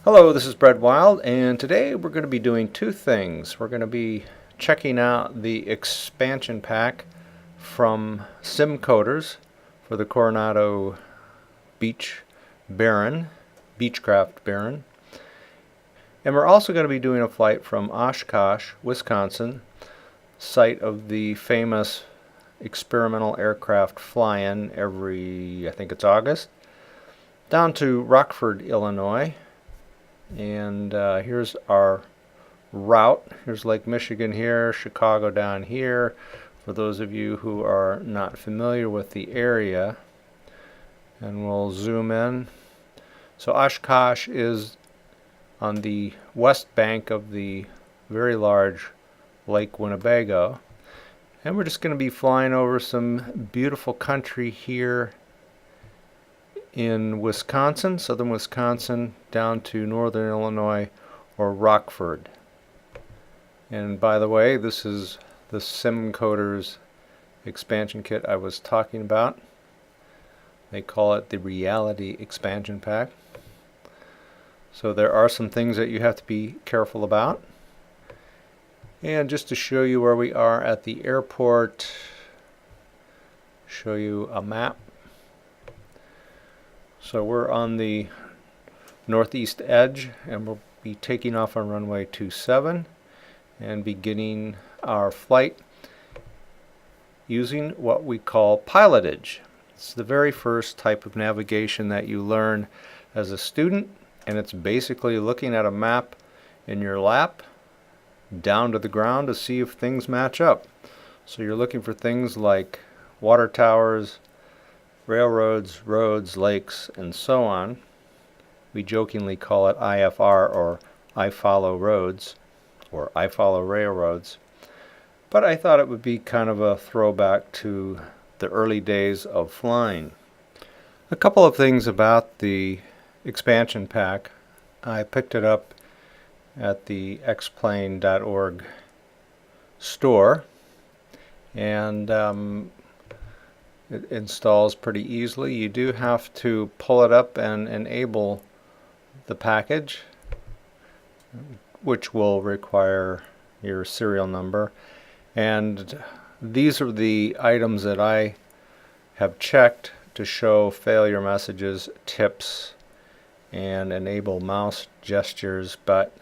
Hello, this is Brett Wild, and today we're going to be doing two things. We're going to be checking out the expansion pack from SimCoders for the Carenado Beechcraft Baron. And we're also going to be doing a flight from Oshkosh, Wisconsin, site of the famous experimental aircraft fly-in every, I think it's August, down to Rockford, Illinois. And here's our route. Here's Lake Michigan here, Chicago down here. For those of you who are not familiar with the area, and we'll zoom in. So Oshkosh is on the west bank of the very large Lake Winnebago. And we're just going to be flying over some beautiful country here in Wisconsin, southern Wisconsin, down to northern Illinois or Rockford. And by the way, this is the SimCoders expansion kit I was talking about. They call it the Reality Expansion Pack. So there are some things that you have to be careful about. And just to show you where we are at the airport, show you a map. So we're on the northeast edge, and we'll be taking off on runway 27 and beginning our flight using what we call pilotage. It's the very first type of navigation that you learn as a student, and it's basically looking at a map in your lap down to the ground to see if things match up. So you're looking for things like water towers, railroads, roads, lakes, and so on. We jokingly call it IFR, or I follow roads, or I follow railroads. But I thought it would be kind of a throwback to the early days of flying. A couple of things about the expansion pack. I picked it up at the xplane.org store, and it installs pretty easily. You do have to pull it up and enable the package, which will require your serial number. And these are the items that I have checked to show failure messages, tips, and enable mouse gestures, but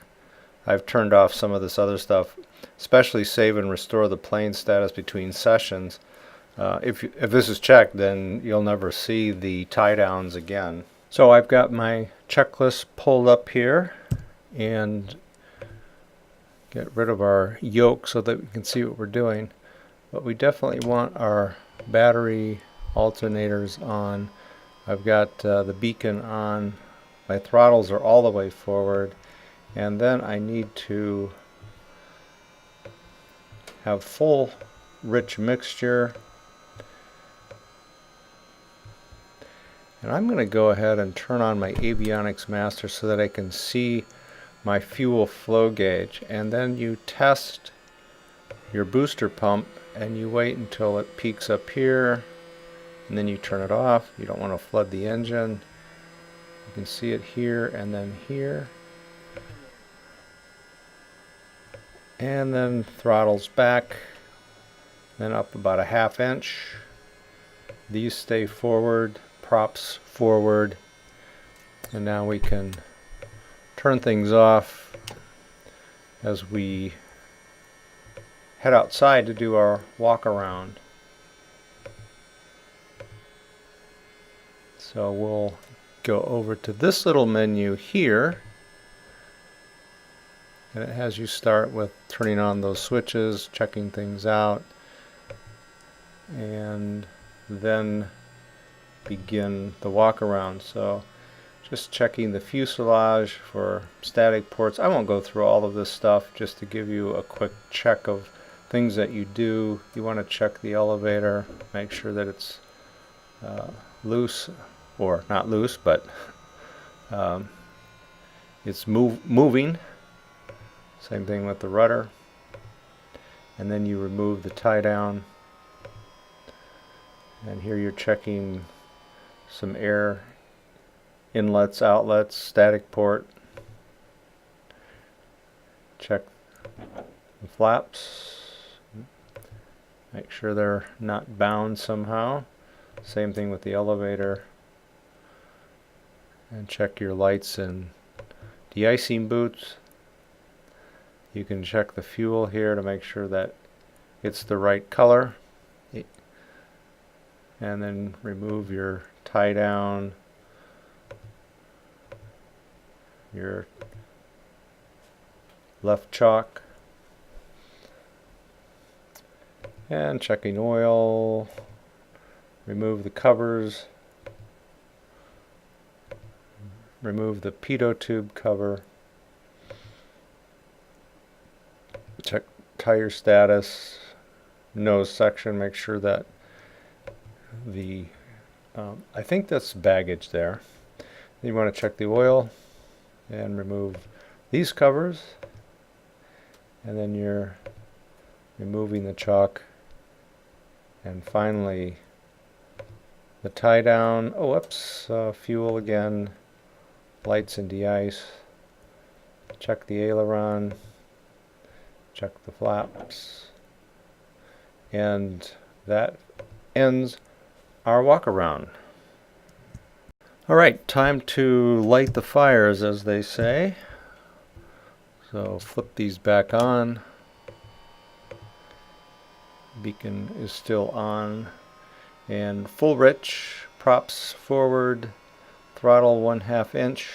I've turned off some of this other stuff, especially save and restore the plane status between sessions. If this is checked, then you'll never see the tie downs again. So I've got my checklist pulled up here, and get rid of our yoke so that we can see what we're doing. But we definitely want our battery alternators on. I've got the beacon on. My throttles are all the way forward, and then I need to have full rich mixture. And I'm going to go ahead and turn on my avionics master so that I can see my fuel flow gauge. And then you test your booster pump, and you wait until it peaks up here, and then you turn it off. You don't want to flood the engine. You can see it here and then here. And then throttles back, then up about a ½ inch. These stay forward, props forward, and now we can turn things off as we head outside to do our walk around. So we'll go over to this little menu here, and it has you start with turning on those switches, checking things out, and then begin the walk around. So just checking the fuselage for static ports. I won't go through all of this stuff, just to give you a quick check of things that you do. You want to check the elevator, make sure that it's loose, or not loose, but it's moving. Same thing with the rudder. And then you remove the tie down, and here you're checking some air inlets, outlets, static port, Check the flaps. Make sure they're not bound somehow. Same thing with the elevator. And check your lights and de-icing boots. You can check the fuel here to make sure that it's the right color. And then remove your tie down, your left chock, and checking oil. Remove the covers, remove the pitot tube cover, check tire status, nose section, make sure that the I think that's baggage there. Then you want to check the oil and remove these covers, and then you're removing the chock, and finally the tie down. Oh, whoops, fuel again, lights and de-ice. Check the aileron, check the flaps, and that ends our walk around. Alright, time to light the fires, as they say. So flip these back on. Beacon is still on. And full rich, props forward, throttle 1/2 inch.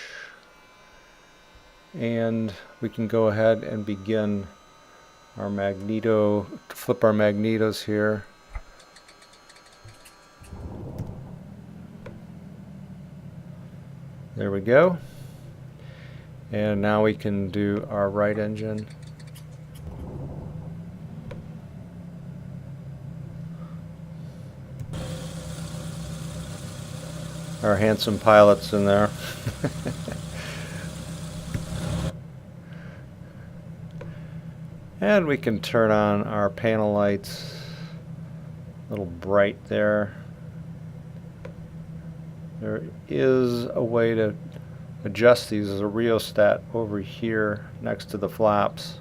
And we can go ahead and begin our magneto, flip our magnetos here. There we go. And now we can do our right engine. Our handsome pilots in there. And we can turn on our panel lights. A little bright there. There is a way to adjust these. There's a rheostat over here next to the flaps.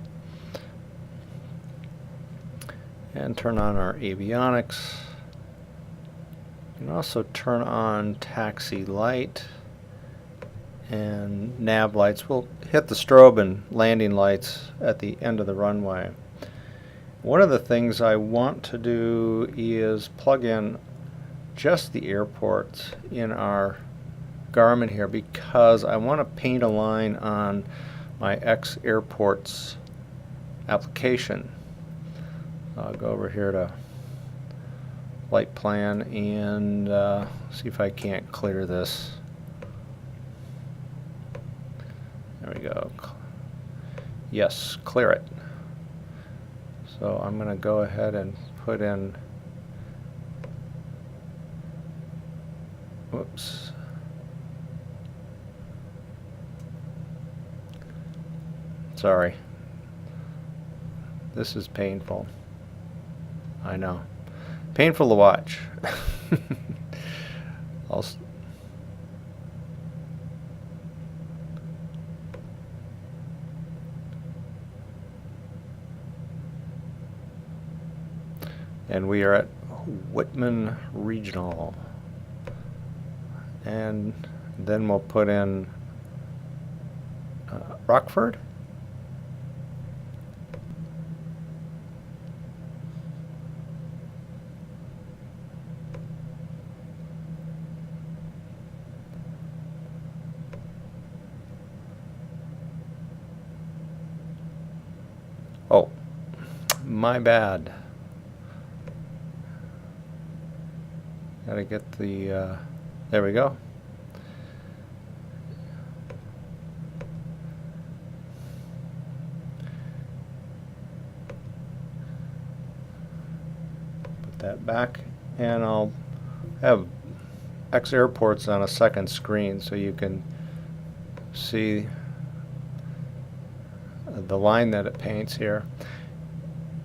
And turn on our avionics. You can also turn on taxi light and nav lights. We'll hit the strobe and landing lights at the end of the runway. One of the things I want to do is plug in just the airports in our Garmin here, because I want to paint a line on my X airports application. I'll go over here to flight plan and see if I can't clear this. There we go. Yes, clear it. So I'm going to go ahead and put in, whoops, sorry, this is painful, I know, painful to watch. And we are at Whitman Regional, and then we'll put in Rockford. Oh, my bad. Gotta get the, there we go. Put that back, and I'll have X airports on a second screen so you can see the line that it paints here.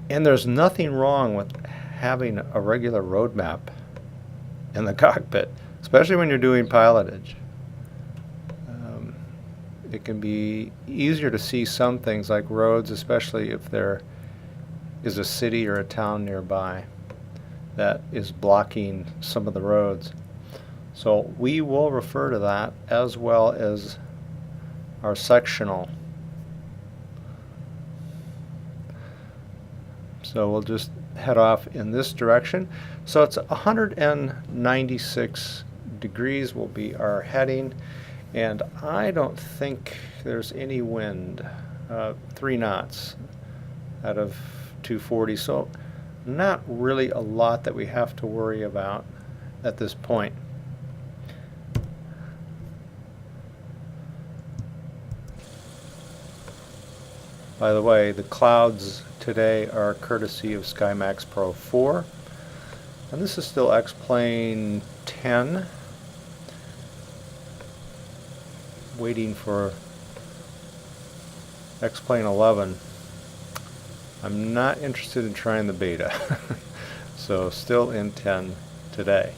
And there's nothing wrong with having a regular road map in the cockpit, especially when you're doing pilotage. it can be easier to see some things like roads, especially if there is a city or a town nearby that is blocking some of the roads. So we will refer to that as well as our sectional. So we'll just head off in this direction. So it's 196 degrees will be our heading, and I don't think there's any wind. 3 knots out of 240, so not really a lot that we have to worry about at this point. By the way, the clouds today are courtesy of SkyMax Pro 4, and this is still X-Plane 10, waiting for X-Plane 11. I'm not interested in trying the beta, so still in 10 today.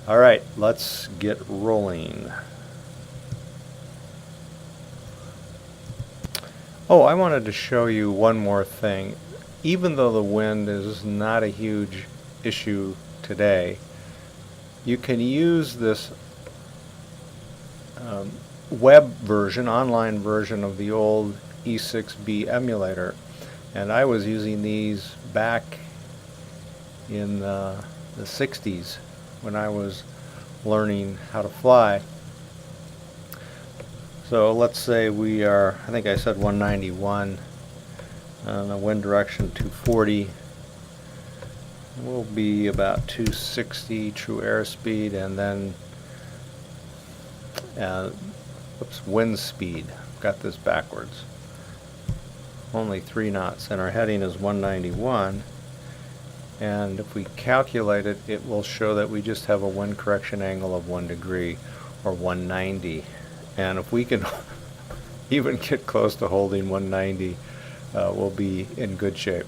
Alright, let's get rolling. Oh, I wanted to show you one more thing. Even though the wind is not a huge issue today, you can use this web version, online version of the old E6B emulator. And I was using these back in the 60s when I was learning how to fly. So let's say we are, I think I said 191, and the wind direction 240. We'll be about 260 true airspeed, and then wind speed. Got this backwards. Only 3 knots, and our heading is 191. And if we calculate it, it will show that we just have a wind correction angle of 1 degree, or 190. And if we can even get close to holding 190, we'll be in good shape.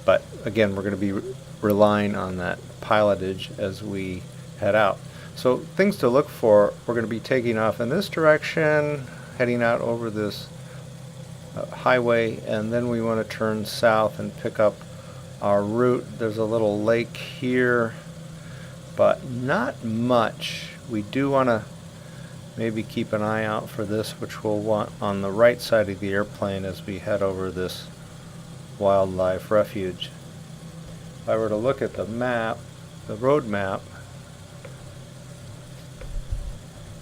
But again, we're going to be relying on that pilotage as we head out. So things to look for, we're going to be taking off in this direction, heading out over this highway, and then we want to turn south and pick up our route. There's a little lake here, but not much. We do want to maybe keep an eye out for this, which we'll want on the right side of the airplane as we head over this wildlife refuge. If I were to look at the map, the road map,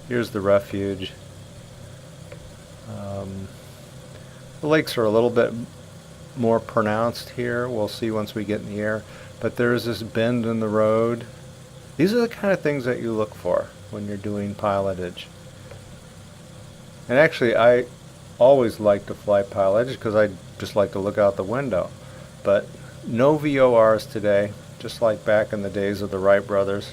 here's the refuge. The lakes are a little bit more pronounced here. We'll see once we get in the air. But there's this bend in the road. These are the kind of things that you look for when you're doing pilotage. And actually, I always like to fly pilotage because I just like to look out the window. But no VORs today, just like back in the days of the Wright brothers.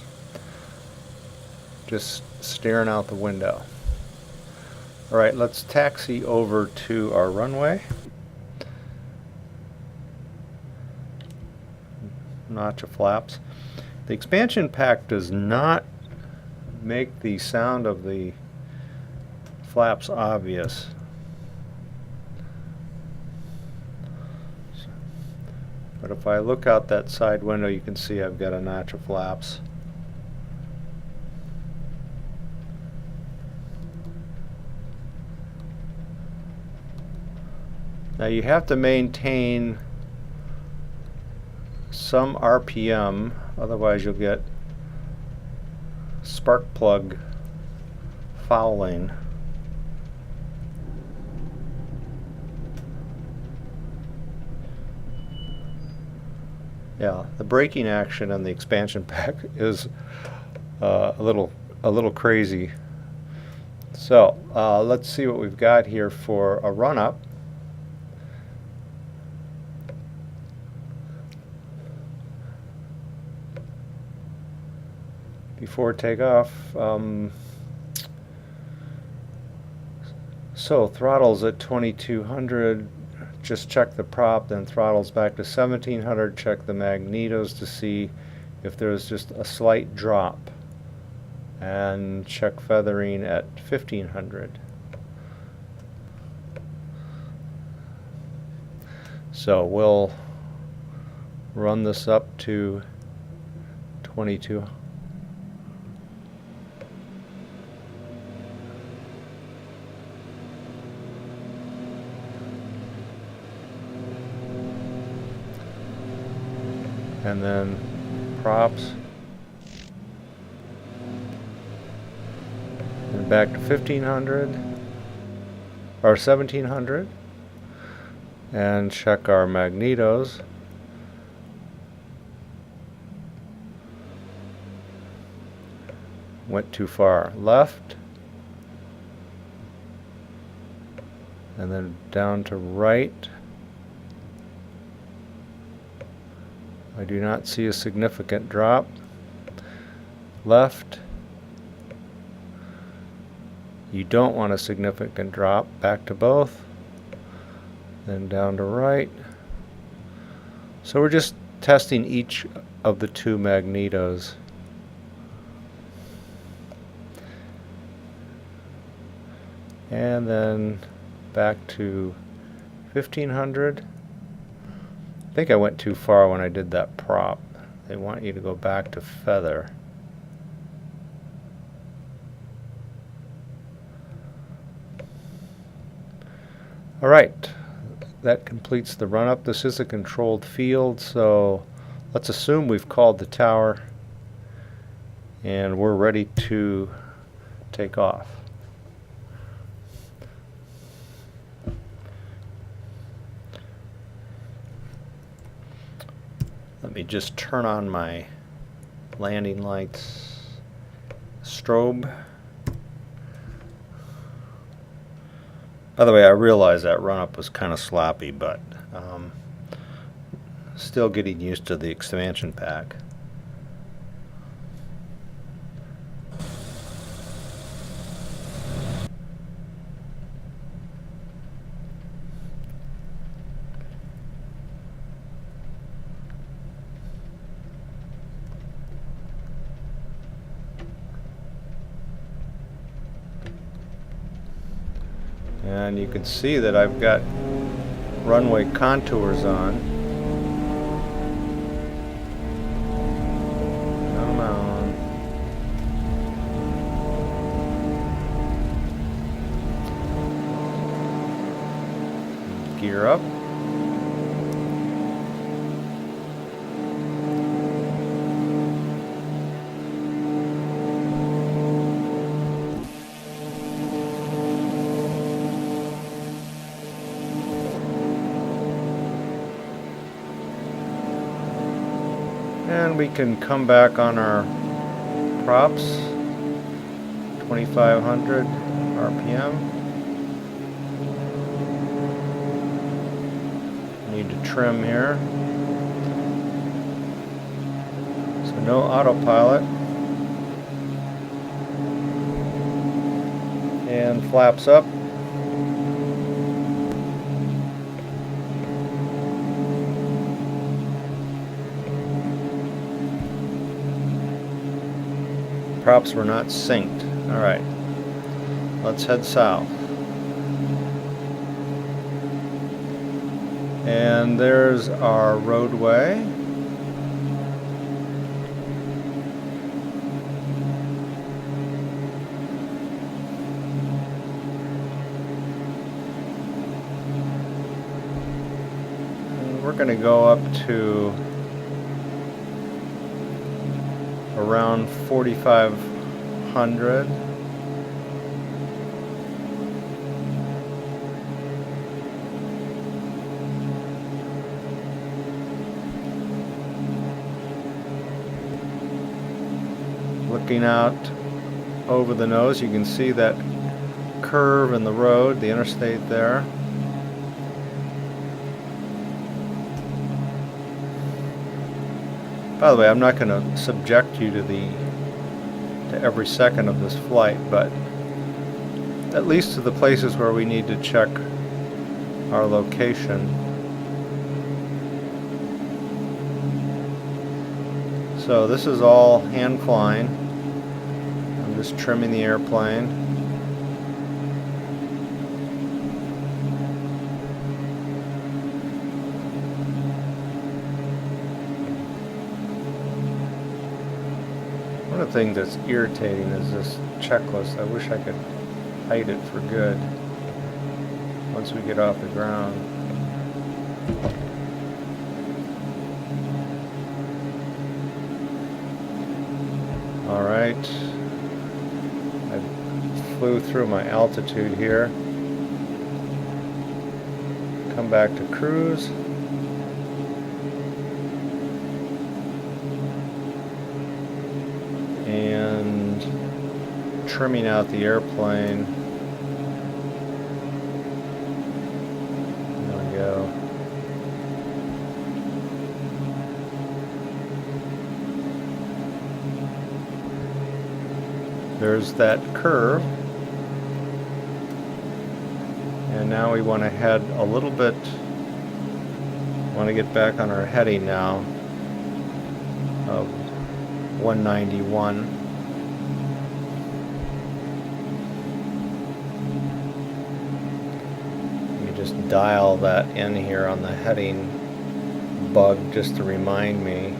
Just staring out the window. Alright, let's taxi over to our runway. Notch of flaps. The expansion pack does not make the sound of the flaps obvious. But if I look out that side window, you can see I've got a notch of flaps. Now you have to maintain some RPM, otherwise you'll get spark plug fouling. Yeah, the braking action on the expansion pack is a little crazy. So let's see what we've got here for a run-up. Before takeoff. So throttles at 2200, just check the prop, then throttles back to 1700, check the magnetos to see if there's just a slight drop, and check feathering at 1500. So we'll run this up to 22. And then props. And back to 1500 or 1700. And check our magnetos. Went too far left. And then down to right. I do not see a significant drop. Left. You don't want a significant drop. Back to both. Then down to right. So we're just testing each of the two magnetos. And then back to 1500. I think I went too far when I did that prop. They want you to go back to feather. Alright, that completes the run-up. This is a controlled field, so let's assume we've called the tower and we're ready to take off. Let me just turn on my landing lights strobe. By the way, I realize that run-up was kind of sloppy, but still getting used to the expansion pack. And you can see that I've got runway contours on. Come on. Gear up. And we can come back on our props, 2500 RPM. Need to trim here. So no autopilot. And flaps up. Props were not synced. Alright, let's head south. And there's our roadway. And we're going to go up to around 4,500. Looking out over the nose, you can see that curve in the road, the interstate there. By the way, I'm not going to subject you to every second of this flight, but at least to the places where we need to check our location. So this is all hand flying. I'm just trimming the airplane. thing that's irritating is this checklist. I wish I could hide it for good once we get off the ground. Alright, I flew through my altitude here. Come back to cruise. And trimming out the airplane. There we go. There's that curve. And now we want to head a little bit, want to get back on our heading now of 191. You just dial that in here on the heading bug just to remind me.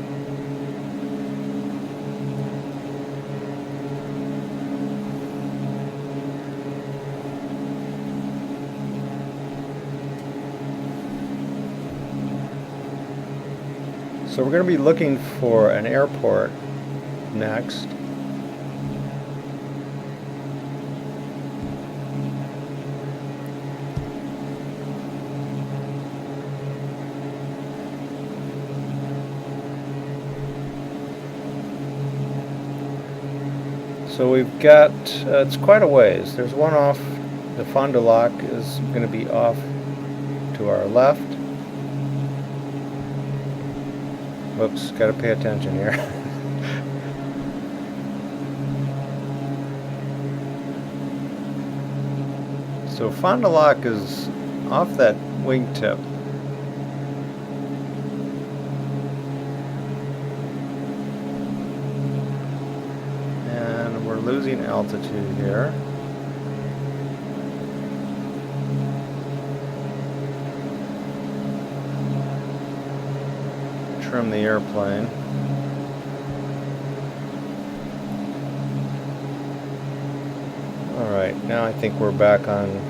So we're going to be looking for an airport next. So we've got, it's quite a ways. There's one off, the Fond du Lac is going to be off to our left. Whoops, got to pay attention here. So Fond du Lac is off that wingtip. And we're losing altitude here. Trim the airplane. Alright, now I think we're back on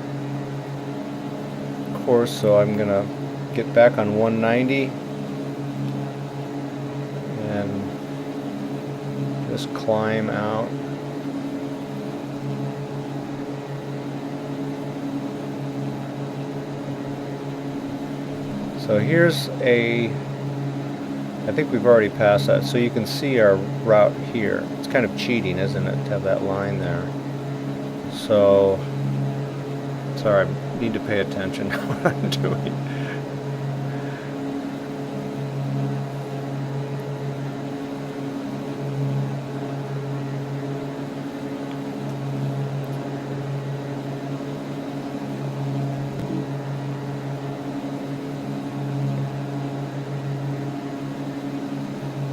course, so I'm gonna get back on 190 and just climb out. So here's a, I think we've already passed that, so you can see our route here. It's kind of cheating, isn't it, to have that line there. So, sorry, I need to pay attention to what I'm doing.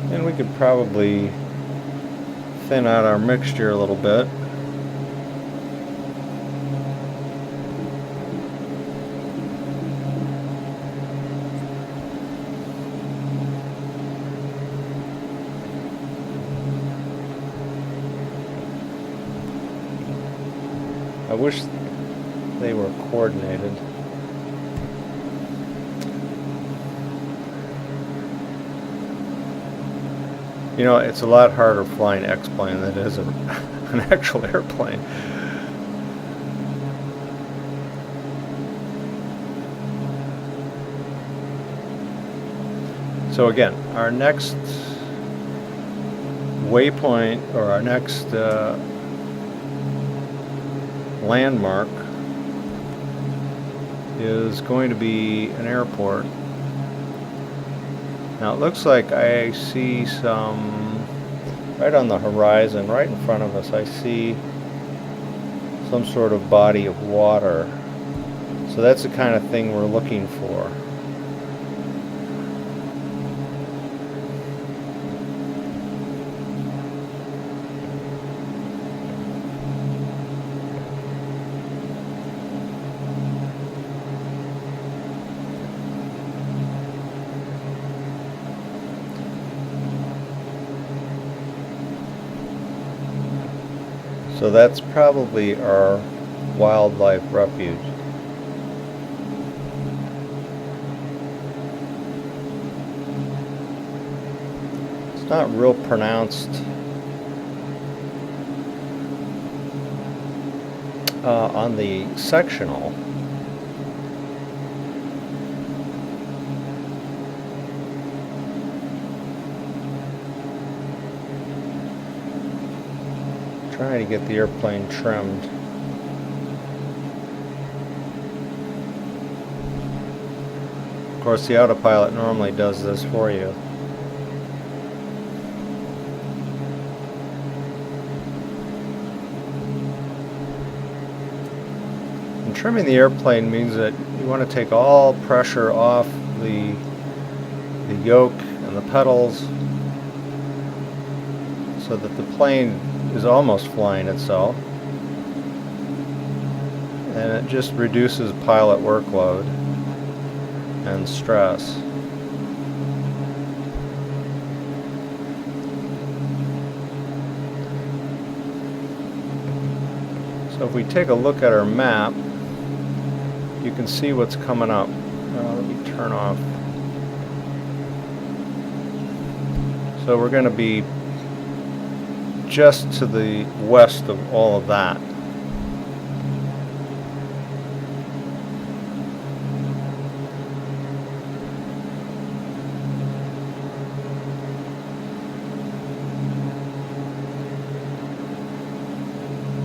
And we could probably thin out our mixture a little bit. I wish they were coordinated. You know, it's a lot harder flying X-plane than it is an actual airplane. So again, our next waypoint, or our next landmark, is going to be an airport. Now it looks like I see some, right on the horizon, right in front of us, I see some sort of body of water. So that's the kind of thing we're looking for. So that's probably our wildlife refuge. It's not real pronounced on the sectional. Trying to get the airplane trimmed. Of course, the autopilot normally does this for you. And trimming the airplane means that you want to take all pressure off the yoke and the pedals so that the plane is almost flying itself, and it just reduces pilot workload and stress. So if we take a look at our map, you can see what's coming up. Let me turn off. So we're going to be just to the west of all of that.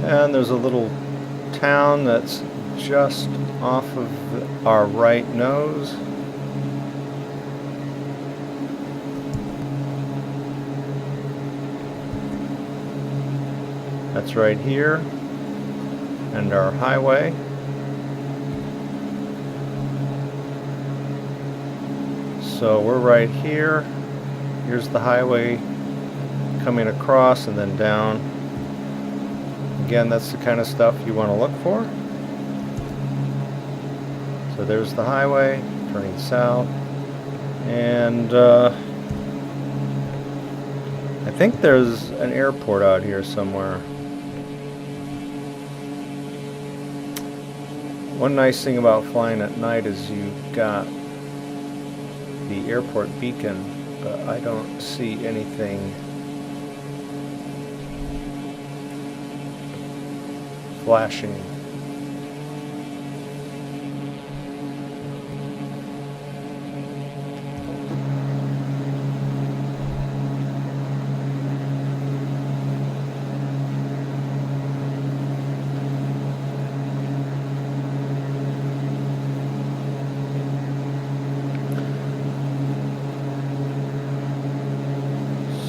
And there's a little town that's just off of our right nose. That's right here, and our highway. So we're right here. Here's the highway coming across and then down. Again, that's the kind of stuff you want to look for. So there's the highway turning south, and I think there's an airport out here somewhere. One nice thing about flying at night is you've got the airport beacon, but I don't see anything flashing.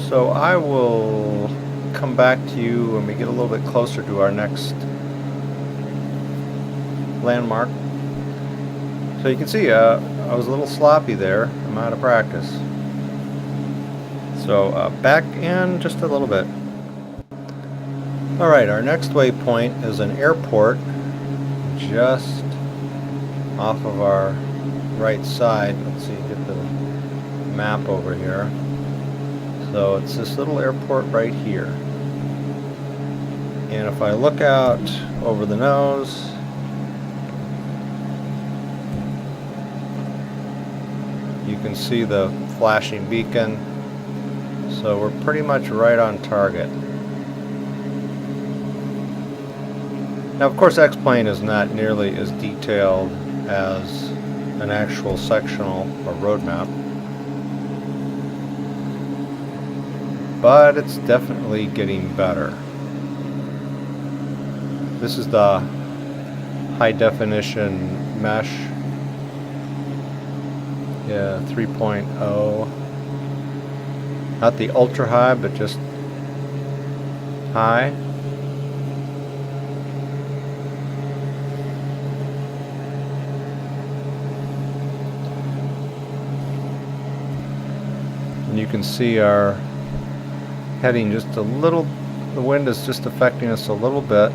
So I will come back to you when we get a little bit closer to our next landmark. So you can see I was a little sloppy there. I'm out of practice. So back in just a little bit. Alright, our next waypoint is an airport just off of our right side. Let's see, get the map over here. So it's this little airport right here. And if I look out over the nose, you can see the flashing beacon. So we're pretty much right on target. Now, of course, X-Plane is not nearly as detailed as an actual sectional or road map, but it's definitely getting better. This is the high definition mesh. Yeah, 3.0. Not the ultra high, but just high. And you can see our heading just a little, the wind is just affecting us a little bit.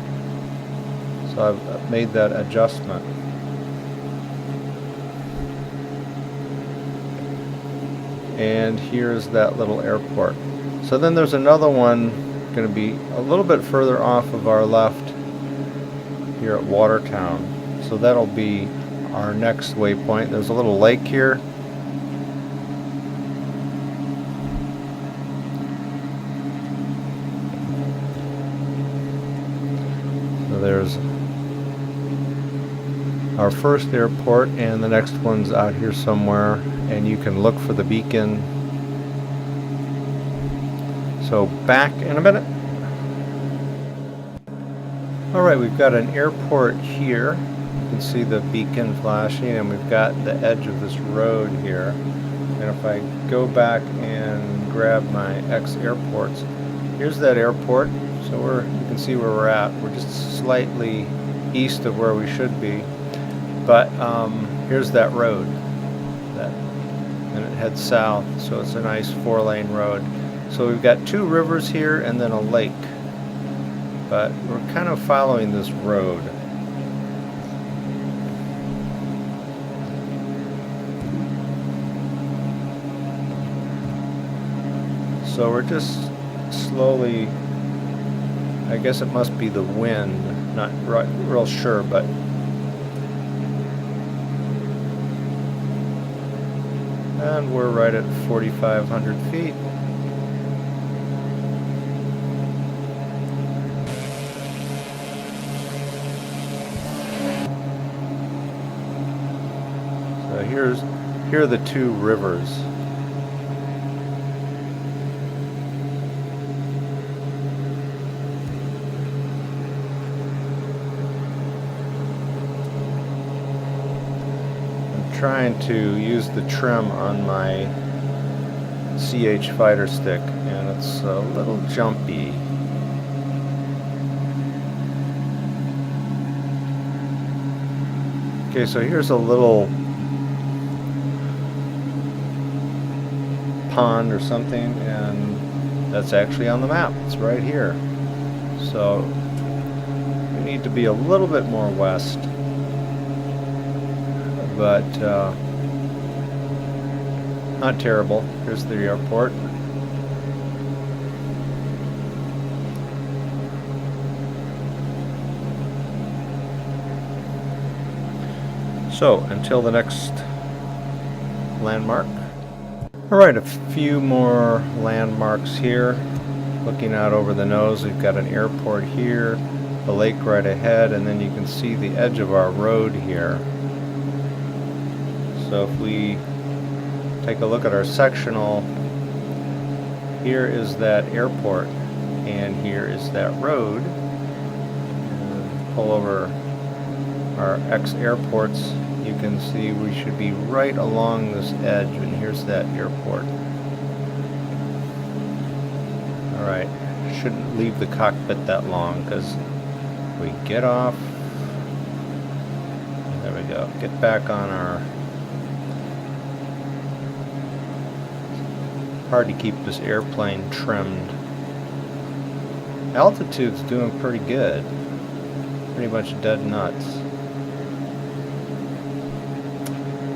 So I've made that adjustment. And here's that little airport. So then there's another one going to be a little bit further off of our left here at Watertown. So that'll be our next waypoint. There's a little lake here. So there's our first airport, and the next one's out here somewhere, and you can look for the beacon. So back in a minute. Alright, we've got an airport here. You can see the beacon flashing, and we've got the edge of this road here. And if I go back and grab my X airports, here's that airport. So you can see where we're at. We're just slightly east of where we should be. But here's that road. And it heads south, so it's a nice 4-lane road. So we've got 2 rivers here and then a lake. But we're kind of following this road. So we're just slowly, I guess it must be the wind, not real sure, but and we're right at 4,500 feet. So here are the 2 rivers. Trying to use the trim on my CH fighter stick, and it's a little jumpy. Okay, so here's a little pond or something, and that's actually on the map. It's right here. So we need to be a little bit more west. But not terrible. Here's the airport. So, until the next landmark. Alright, a few more landmarks here. Looking out over the nose, we've got an airport here, a lake right ahead, and then you can see the edge of our road here. So if we take a look at our sectional, here is that airport, and here is that road. And pull over our X airports, you can see we should be right along this edge, and here's that airport. Alright, shouldn't leave the cockpit that long, because we get off, there we go, get back on our, hard to keep this airplane trimmed. Altitude's doing pretty good. Pretty much dead nuts.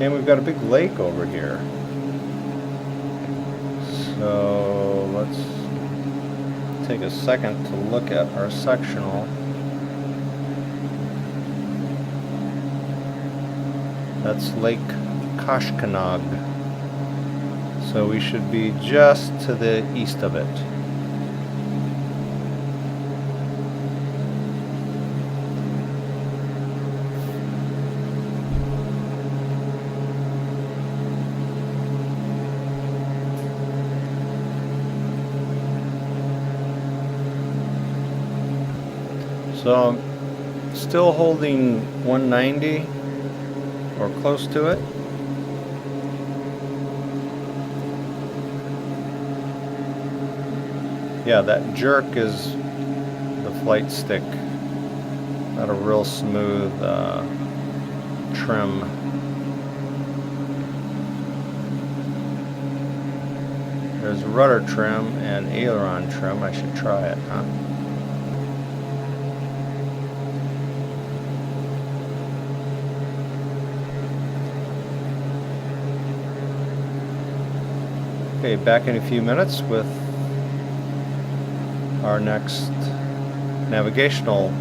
And we've got a big lake over here. So let's take a second to look at our sectional. That's Lake Koshkonong. So we should be just to the east of it. So I'm still holding 190 or close to it. Yeah, that jerk is the flight stick. Not a real smooth trim. There's rudder trim and aileron trim. I should try it, huh? Okay, back in a few minutes with our next navigational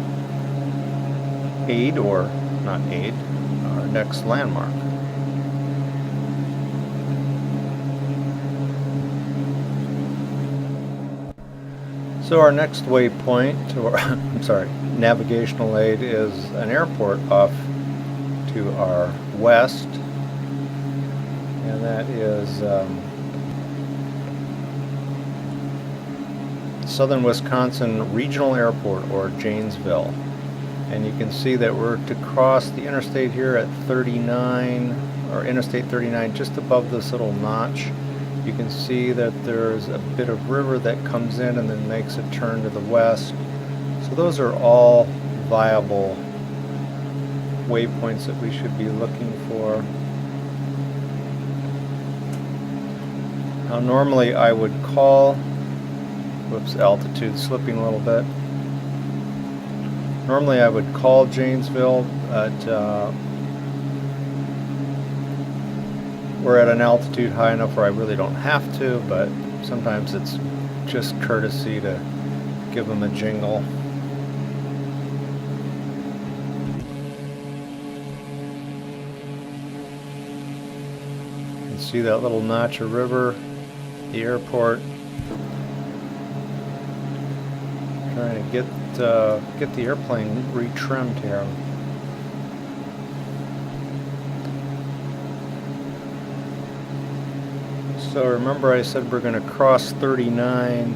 aid, or not aid, our next landmark. So our next waypoint, or I'm sorry, navigational aid, is an airport off to our west, and that is Southern Wisconsin Regional Airport, or Janesville. And you can see that we're to cross the interstate here at 39, or Interstate 39, just above this little notch. You can see that there's a bit of river that comes in and then makes a turn to the west. So those are all viable waypoints that we should be looking for. Now normally I would call, whoops, altitude slipping a little bit. Normally I would call Janesville, but we're at an altitude high enough where I really don't have to, but sometimes it's just courtesy to give them a jingle. You can see that little notch of river, the airport. Trying to get the airplane retrimmed here. So remember I said we're going to cross 39,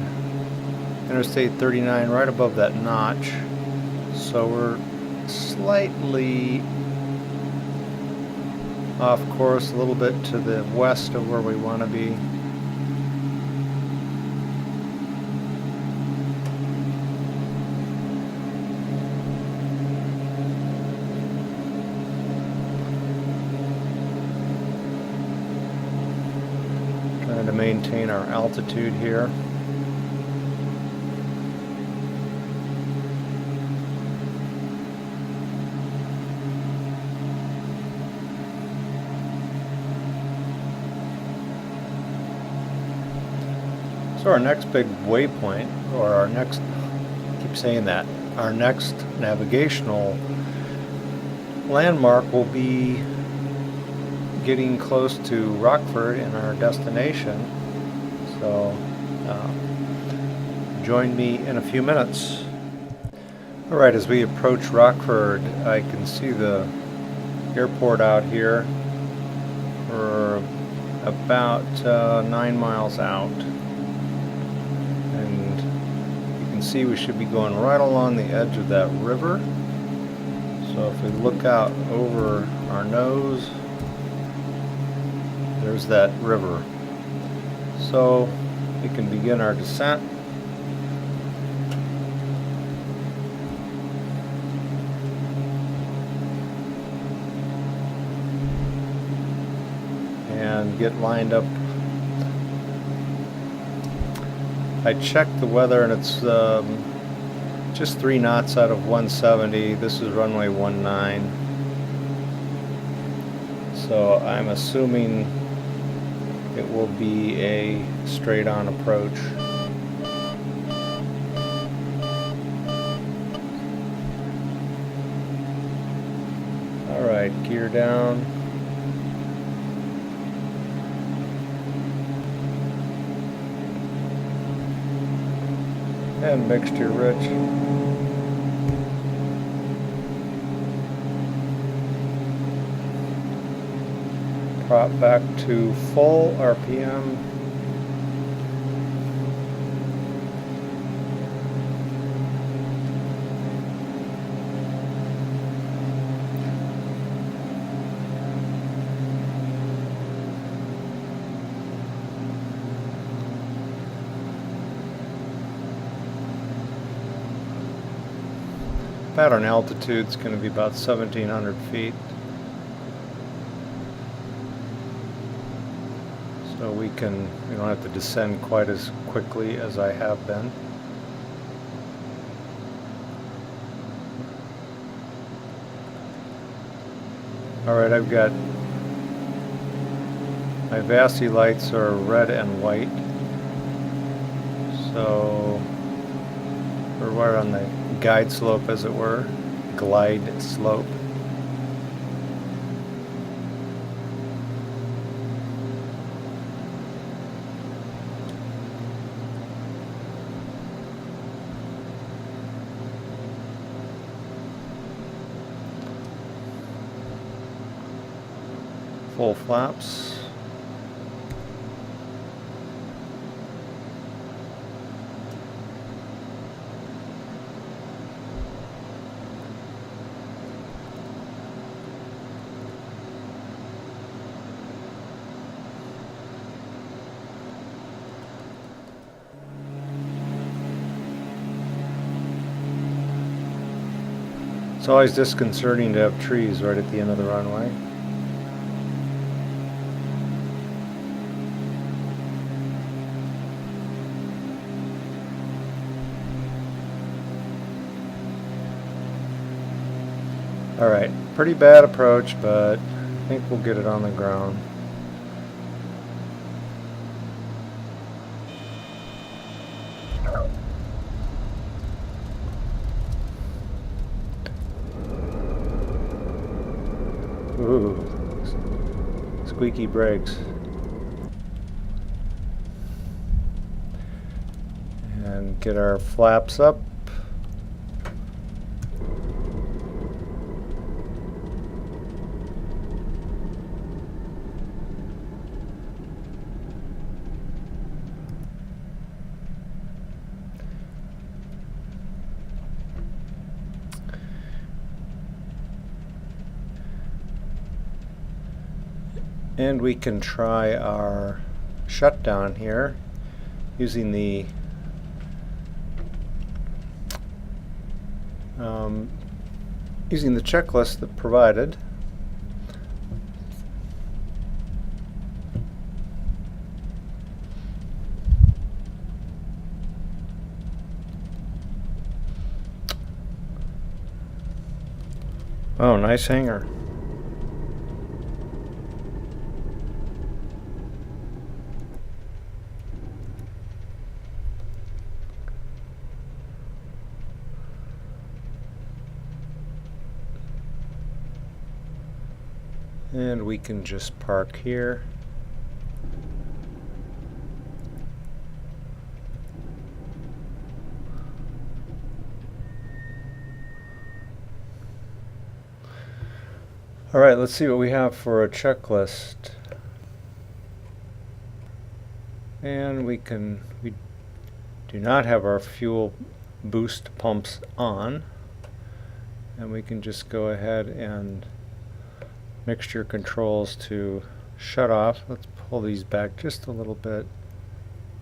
Interstate 39, right above that notch. So we're slightly off course, a little bit to the west of where we want to be. To maintain our altitude here. So our next big waypoint, or our next, I keep saying that, our next navigational landmark will be getting close to Rockford and our destination. So join me in a few minutes. Alright, as we approach Rockford, I can see the airport out here. We're about 9 miles out, and you can see we should be going right along the edge of that river. So if we look out over our nose, there's that river. So we can begin our descent. And get lined up. I checked the weather and it's just 3 knots out of 170. This is runway 19. So I'm assuming it will be a straight-on approach. Alright, gear down. And mixture rich. Prop back to full RPM. Pattern altitude is going to be about 1,700 feet. So we don't have to descend quite as quickly as I have been. Alright, I've got my VASI lights are red and white. So We're on the guide slope, as it were, glide slope. Full flaps. It's always disconcerting to have trees right at the end of the runway. Alright, pretty bad approach, but I think we'll get it on the ground. Ooh, squeaky brakes. And get our flaps up. And we can try our shutdown here using the checklist that provided. Oh, nice hanger. And we can just park here. All right, let's see what we have for a checklist. And we do not have our fuel boost pumps on. And we can just go ahead and mixture controls to shut off. Let's pull these back just a little bit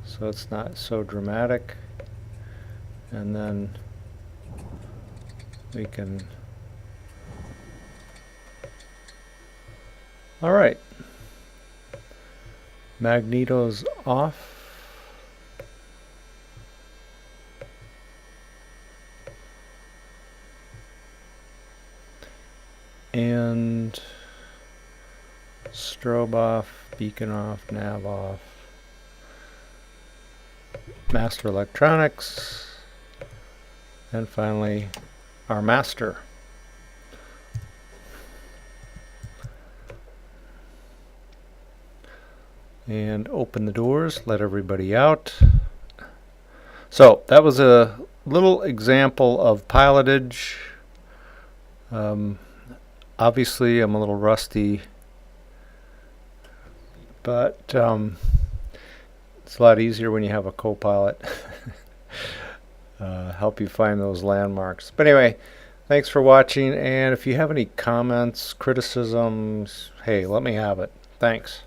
so it's not so dramatic. And then we can... All right. Magnetos off. And strobe off, beacon off, nav off. Master electronics. And finally, our master. And open the doors, let everybody out. So that was a little example of pilotage. Obviously I'm a little rusty, but it's a lot easier when you have a co-pilot help you find those landmarks. But anyway, thanks for watching, and if you have any comments, criticisms, hey, let me have it. Thanks.